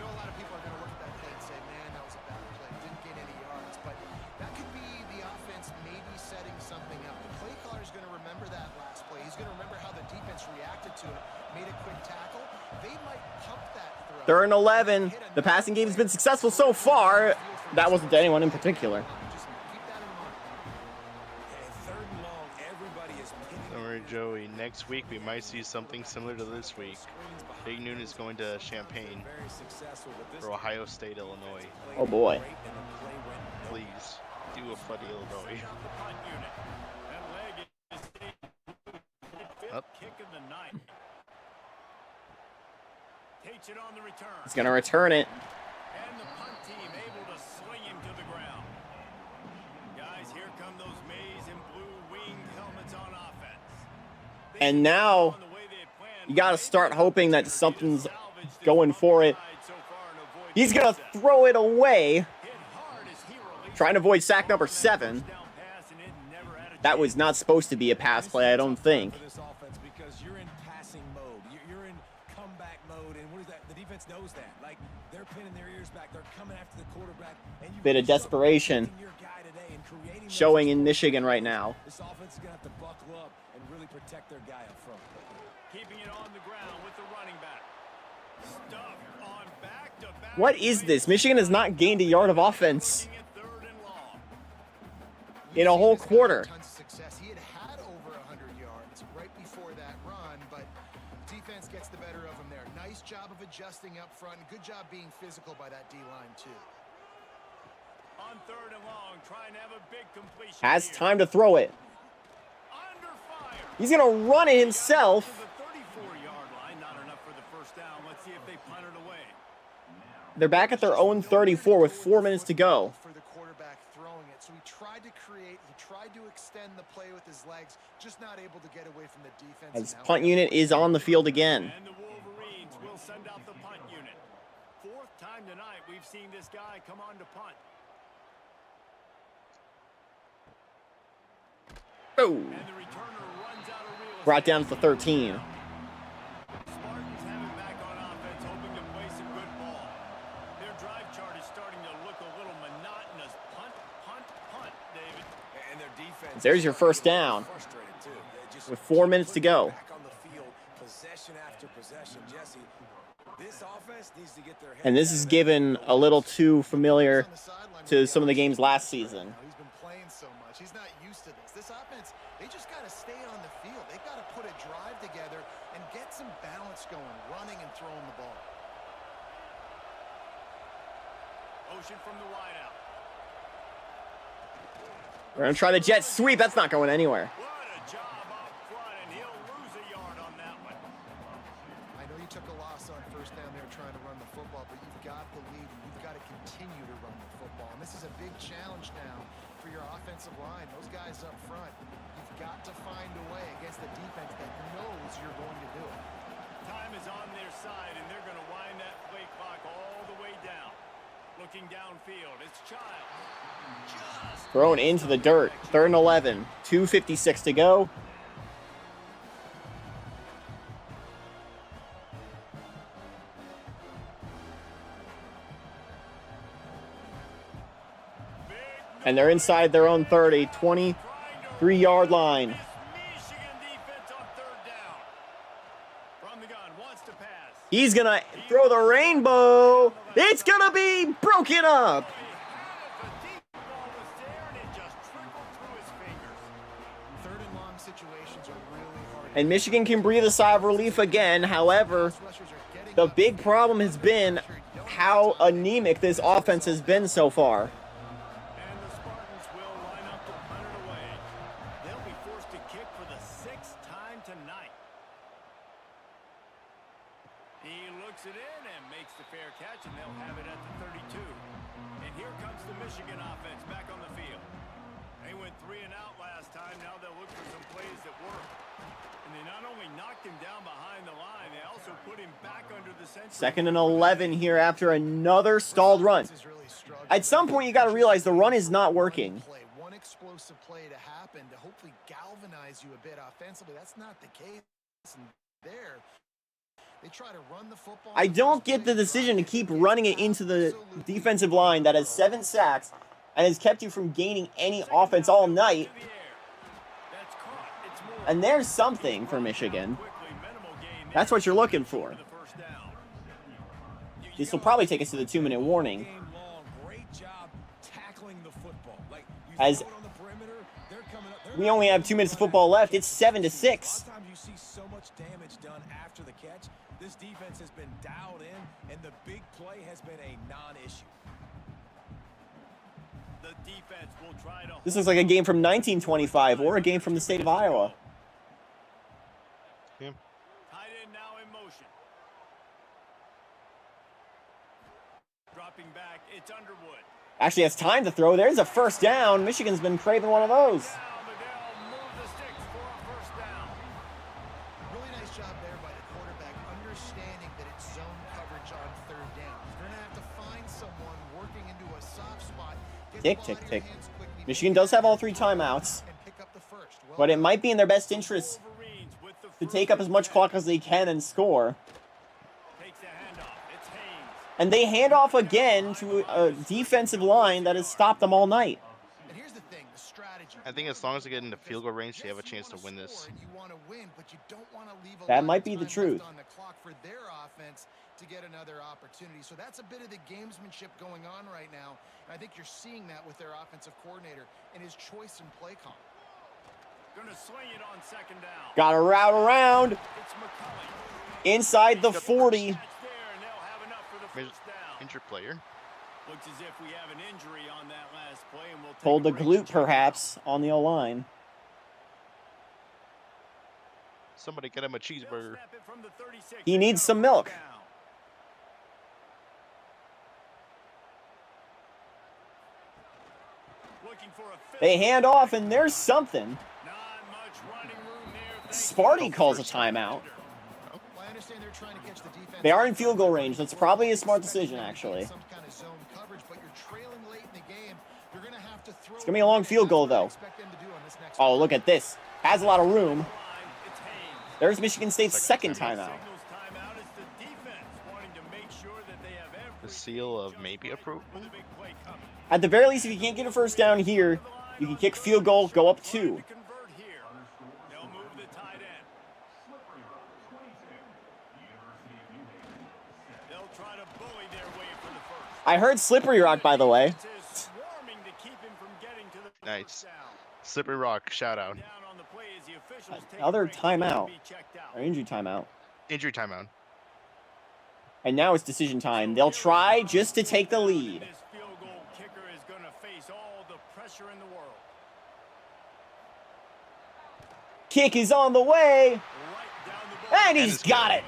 know a lot of people are going to look at that play and say, man, that was a bad play. Didn't get any yards. But that could be the offense maybe setting something up. The play caller is going to remember that last play. He's going to remember how the defense reacted to it, made a quick tackle. They might pump that throw. Third and 11. The passing game has been successful so far. That wasn't to anyone in particular. Just keep that in mind. Okay, third and long, everybody is pinning Don't worry, Joey. Next week, we might see something similar to this week. Big Noon is going to Champaign very successful with this. for Ohio State, Illinois. Oh boy. Great, and the play went Please, do a fuddy Illinois. The punt unit. That leg is the fifth Up. kick of the night. Takes it on the return. He's going to return it. And the punt team able to sling him to the ground. Guys, here come those maize and blue winged helmets on offense. They And now on the way they had planned, you got to but start hoping that something's salvaged this going for it. ride so far and avoid He's going to upset. throw it away. Hit hard as he released Trying to avoid sack number 7. down pass, and it never had a That was not supposed to be a pass play, I don't think. for this offense because you're in passing mode. You're in comeback mode, and what is that? The defense knows that. Like they're pinning their ears back. They're coming after the quarterback. And you Bit of desperation showing in Michigan right now. This offense is gonna have to buckle up and really protect their guy up front. keeping it on the ground with the running back. Stuff on back-to-back. What is this? Michigan has not gained a yard of offense Looking at third and long. in a whole quarter. Tons of success. He had over 100 yards right before that run, but defense gets the better of him there. Nice job of adjusting up front. Good job being physical by that D-line, too. On third and long, trying to have a big completion. Has here. time to throw it. Under fire. He's going to run it To himself. the 34-yard line, not enough for the first down. Let's see if they punt it away. They're back at their own 34 with 4 minutes to go. For the quarterback throwing it. So he tried to create, he tried to extend the play with his legs, just not able to get away from the defense. As And now punt unit is on the field again. And the Wolverines will send out the punt unit. Fourth time tonight we've seen this guy come on to punt. Oh. And the returner runs out of real estate. Brought down to the 13. Spartans have it back on offense, hoping to play some good ball. Their drive chart is starting to look a little monotonous. Punt, punt, punt, David. And their defense. There's your first down. Frustrated too. They just with 4 minutes to go. Back on the field, possession after possession. Jesse, this offense needs to get their head And this is given a little too familiar to some of the games last season. He's been playing so much. He's not used to this. This offense, they just got to stay on the field. They've got to put a drive together and get some balance going, running and throwing the ball. Motion from the wideout. We're going to try the jet sweep. That's not going anywhere. What a job up front, and he'll lose a yard on that one. I know you took a loss on first down there trying to run the football, but you've got the lead and you've got to continue to run the football. And this is a big challenge now for your offensive line. Those guys up front, you've got to find a way against the defense that knows you're going to do it. Time is on their side, and they're going to wind that play clock all the way down. Looking downfield, it's Child. Thrown into the dirt. 3rd and 11. 2:56 to go. And they're inside their own 30, 23-yard line. Michigan defense on 3rd down. From the gun, wants to pass. He's going to throw the rainbow. It's going to be broken up. The deep ball was there, and it just trickled through his fingers. 3rd and long situations are really hard. And Michigan can breathe a sigh of relief again. However, the big problem has been how anemic this offense has been so far. And the Spartans will line up to punt it away. They'll be forced to kick for the 6th time tonight. He looks it in and makes the fair catch, and they'll have it at the 32. And here comes the Michigan offense back on the field. They went 3 and out last time. Now they'll look for some plays that work. And they not only knocked him down behind the line, they also put him back under the century. 2nd and 11 here after another stalled run. At some point, you got to realize the run is not working. One explosive play to happen to hopefully galvanize you a bit offensively. That's not the case. And there, they try to run the football. I don't get the decision to keep running it into the defensive line that has 7 sacks and has kept you from gaining any offense all night. And there's something for Michigan. That's what you're looking for. This will probably take us to the 2-minute warning. As we only have 2 minutes of football left, it's 7-6. Sometimes you see so much damage done after the catch. This defense has been dialed in, and the big play has been a non-issue. The defense will try to. This looks like a game from 1925 or a game from the state of Iowa. Yeah. Tight end now in motion. Dropping back, it's Underwood. Actually has time to throw. There's a 1st down. Michigan's been craving one of those. They'll move the sticks for a 1st down. Really nice job there by the quarterback, understanding that it's zone coverage on 3rd down. You're going to have to find someone working into a soft spot. Tick, tick, tick. Michigan does have all 3 timeouts, And pick up the first. Well, but it might be in their best interest Wolverines with the to first take up as much clock as they can and score. takes the handoff. It's Haynes. And they hand off again to a defensive line that has stopped them all night. and here's the thing, the strategy. I think as long as they get into field goal range, they have a chance to win this. You want to win, but you don't want to leave a That lot might of be the time truth. left on the clock for their offense to get another opportunity. So that's a bit of the gamesmanship going on right now. And I think you're seeing that with their offensive coordinator and his choice in play call. Gonna swing it on 2nd down. Got a route around It's McCulley. inside the 40. Catch there, and they'll have enough for the 1st down. Injured player. Looks as if we have an injury on that last play, and we'll take Pulled a the break glute and check it out. perhaps on the O-line. Somebody get him a They'll cheeseburger. snap it from the 36. He They've needs got a some 1st milk. down. Looking for a 5th. They hand off, and there's something. Not much running room there. Sparty calls a timeout. Well, I understand they're trying to catch the defense. They are in field goal range. That's probably a smart decision, actually. Some kind of zone coverage, but you're trailing late in the game. You're going to have to throw. It's going to be a long field goal, though. Oh, look at this. Has a lot of room. It's Haynes. There's Michigan State's 2nd timeout. Signals timeout. It's the defense wanting to make sure that they have The every seal of maybe approval. with a big play coming. At the very least, if you can't get a 1st down here, you can kick field goal, go up 2. To convert here. They'll move the timeout. I heard Slippery Rock, by the way. Nice. Slippery Rock, shout out. Another timeout. Or injury timeout. Injury timeout. And now it's decision time. They'll try just to take the lead. Kick is on the way. And he's got it.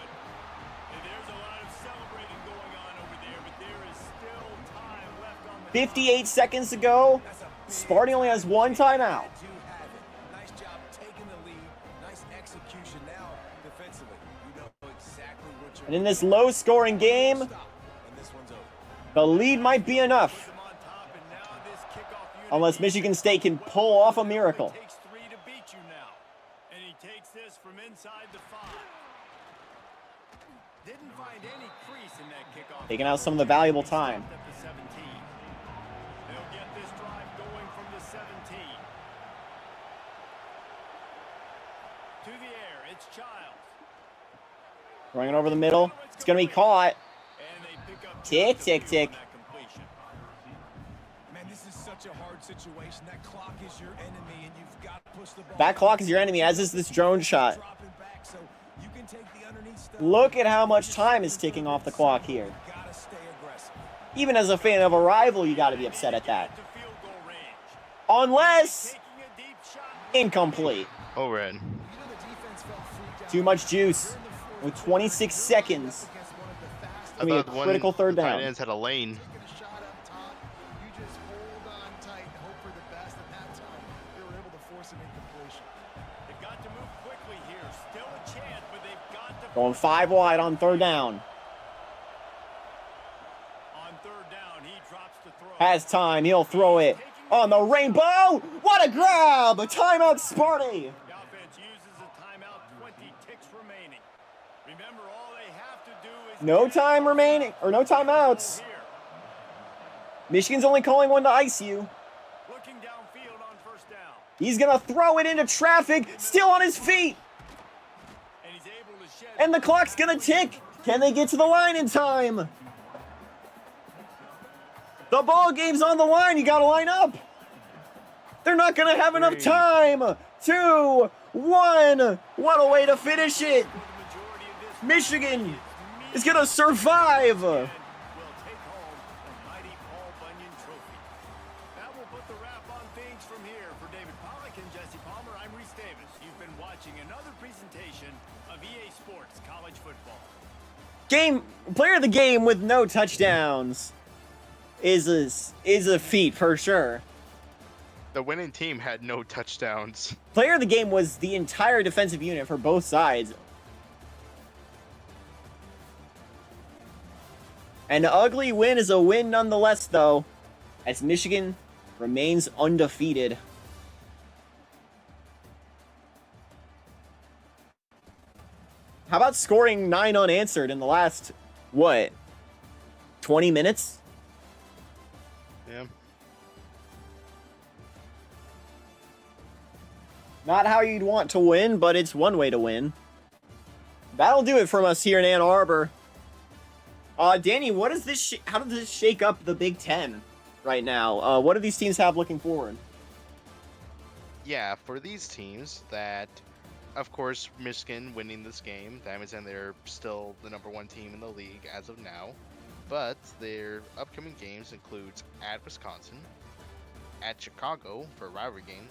58 seconds to go. Sparty only has one timeout. Nice job taking the lead. Nice execution now defensively. You know exactly what you're And in this low-scoring game, the lead might be enough. Unless Michigan State can pull off a miracle. Taking out some of the valuable time. Throwing it over the middle. It's going to be caught. Tick, tick, tick. Man, this is such a hard situation. That clock is your enemy, and you've got to push the ball. That clock is your enemy, as is this drone shot. Dropping back so you can take the underneath stuff. Look at how much time is ticking off the clock here. Gotta stay aggressive. Even as a fan of a rival, you got to be upset at that. Unless incomplete. Overhead. You know, the defense felt freaked out. Too much juice. With 26 seconds. I Gonna be a thought one critical third tight down. ends had a lane. Taking a shot up top. You just hold on tight and hope for the best. And that time, they were able to force an incompletion. They've got to move quickly here. Still a chance, but they've got to... Going 5 wide on third down. On third down, he drops the throw. Has time. He'll throw it on the rainbow. What a grab. A timeout, Sparty. The offense uses a timeout, 20 ticks remaining. Remember, all they have to do is... No time remaining, or no timeouts. Here. Michigan's only calling one to ice you. Looking downfield on first down. He's going to throw it into traffic. Still on his feet. And he's able to shed... And the clock's going to tick. Can they get to the line in time? The ball game's on the line. You got to line up. They're not going to have enough time. 2, 1. What a way to finish it. Michigan is going to survive. will take home the mighty Paul Bunyan Trophy. That will put the wrap on things from here. For David Pollack and Jesse Palmer, I'm Reese Davis. You've been watching another presentation of EA Sports College Football. Player of the game with no touchdowns is a feat for sure. The winning team had no touchdowns. Player of the game was the entire defensive unit for both sides. An ugly win is a win nonetheless, though, as Michigan remains undefeated. How about scoring 9 unanswered in the last, 20 minutes? Yeah. Not how you'd want to win, but it's one way to win. That'll do it from us here in Ann Arbor. Danny, what is this? How does this shake up the Big Ten right now? What do these teams have looking forward? Yeah, for these teams that, of course, Michigan winning this game, that means then they're still the #1 team in the league as of now. But their upcoming games includes at Wisconsin, at Chicago for a rivalry game,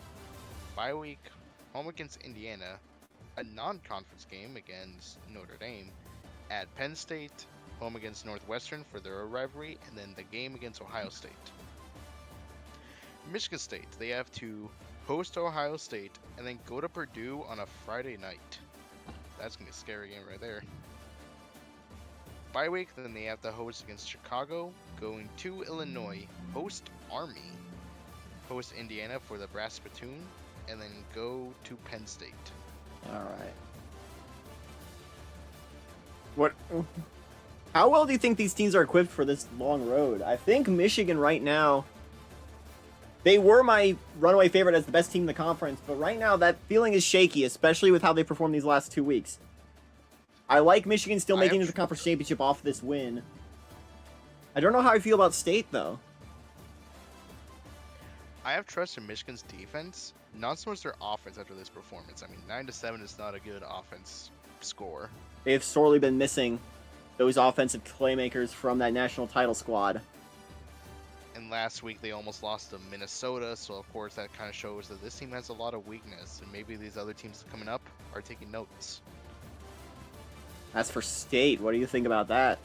bye week, home against Indiana, a non-conference game against Notre Dame, at Penn State, home against Northwestern for their rivalry, and then the game against Ohio State. Michigan State, they have to host Ohio State and then go to Purdue on a Friday night. That's gonna be a scary game right there. Bye week, then they have to host against Chicago, going to Illinois, host Army, host Indiana for the Brass Spittoon, and then go to Penn State. All right. How well do you think these teams are equipped for this long road? I think Michigan right now, they were my runaway favorite as the best team in the conference, but right now that feeling is shaky, especially with how they performed these last 2 weeks. I like Michigan still making it to the conference championship off this win. I don't know how I feel about State, though. I have trust in Michigan's defense, not so much their offense after this performance. I mean, 9-7 is not a good offense score. They've sorely been missing those offensive playmakers from that national title squad. And last week they almost lost to Minnesota, so of course that kind of shows that this team has a lot of weakness, and maybe these other teams coming up are taking notes. As for State, what do you think about that?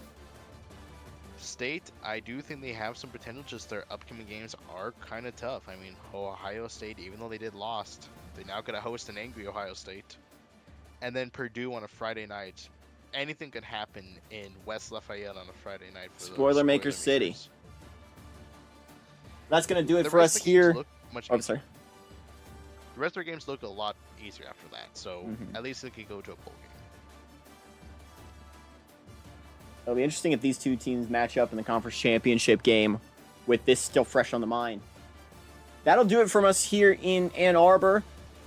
State, I do think they have some potential, just their upcoming games are kind of tough. I mean, Ohio State, even though they did lost, they now got to host an angry Ohio State. And then Purdue on a Friday night. Anything could happen in West Lafayette on a Friday night. For Spoilermaker City. That's going to do it The for rest us of the games here. look much Oh, I'm easier. sorry. The rest of their games look a lot easier after that, so at least they could go to a bowl game. It'll be interesting if these two teams match up in the conference championship game with this still fresh on the mind. That'll do it from us here in Ann Arbor.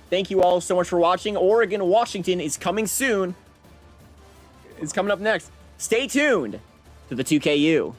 Thank you all so much for watching. Oregon, Washington is coming soon. It's coming up next. Stay tuned to the 2KU.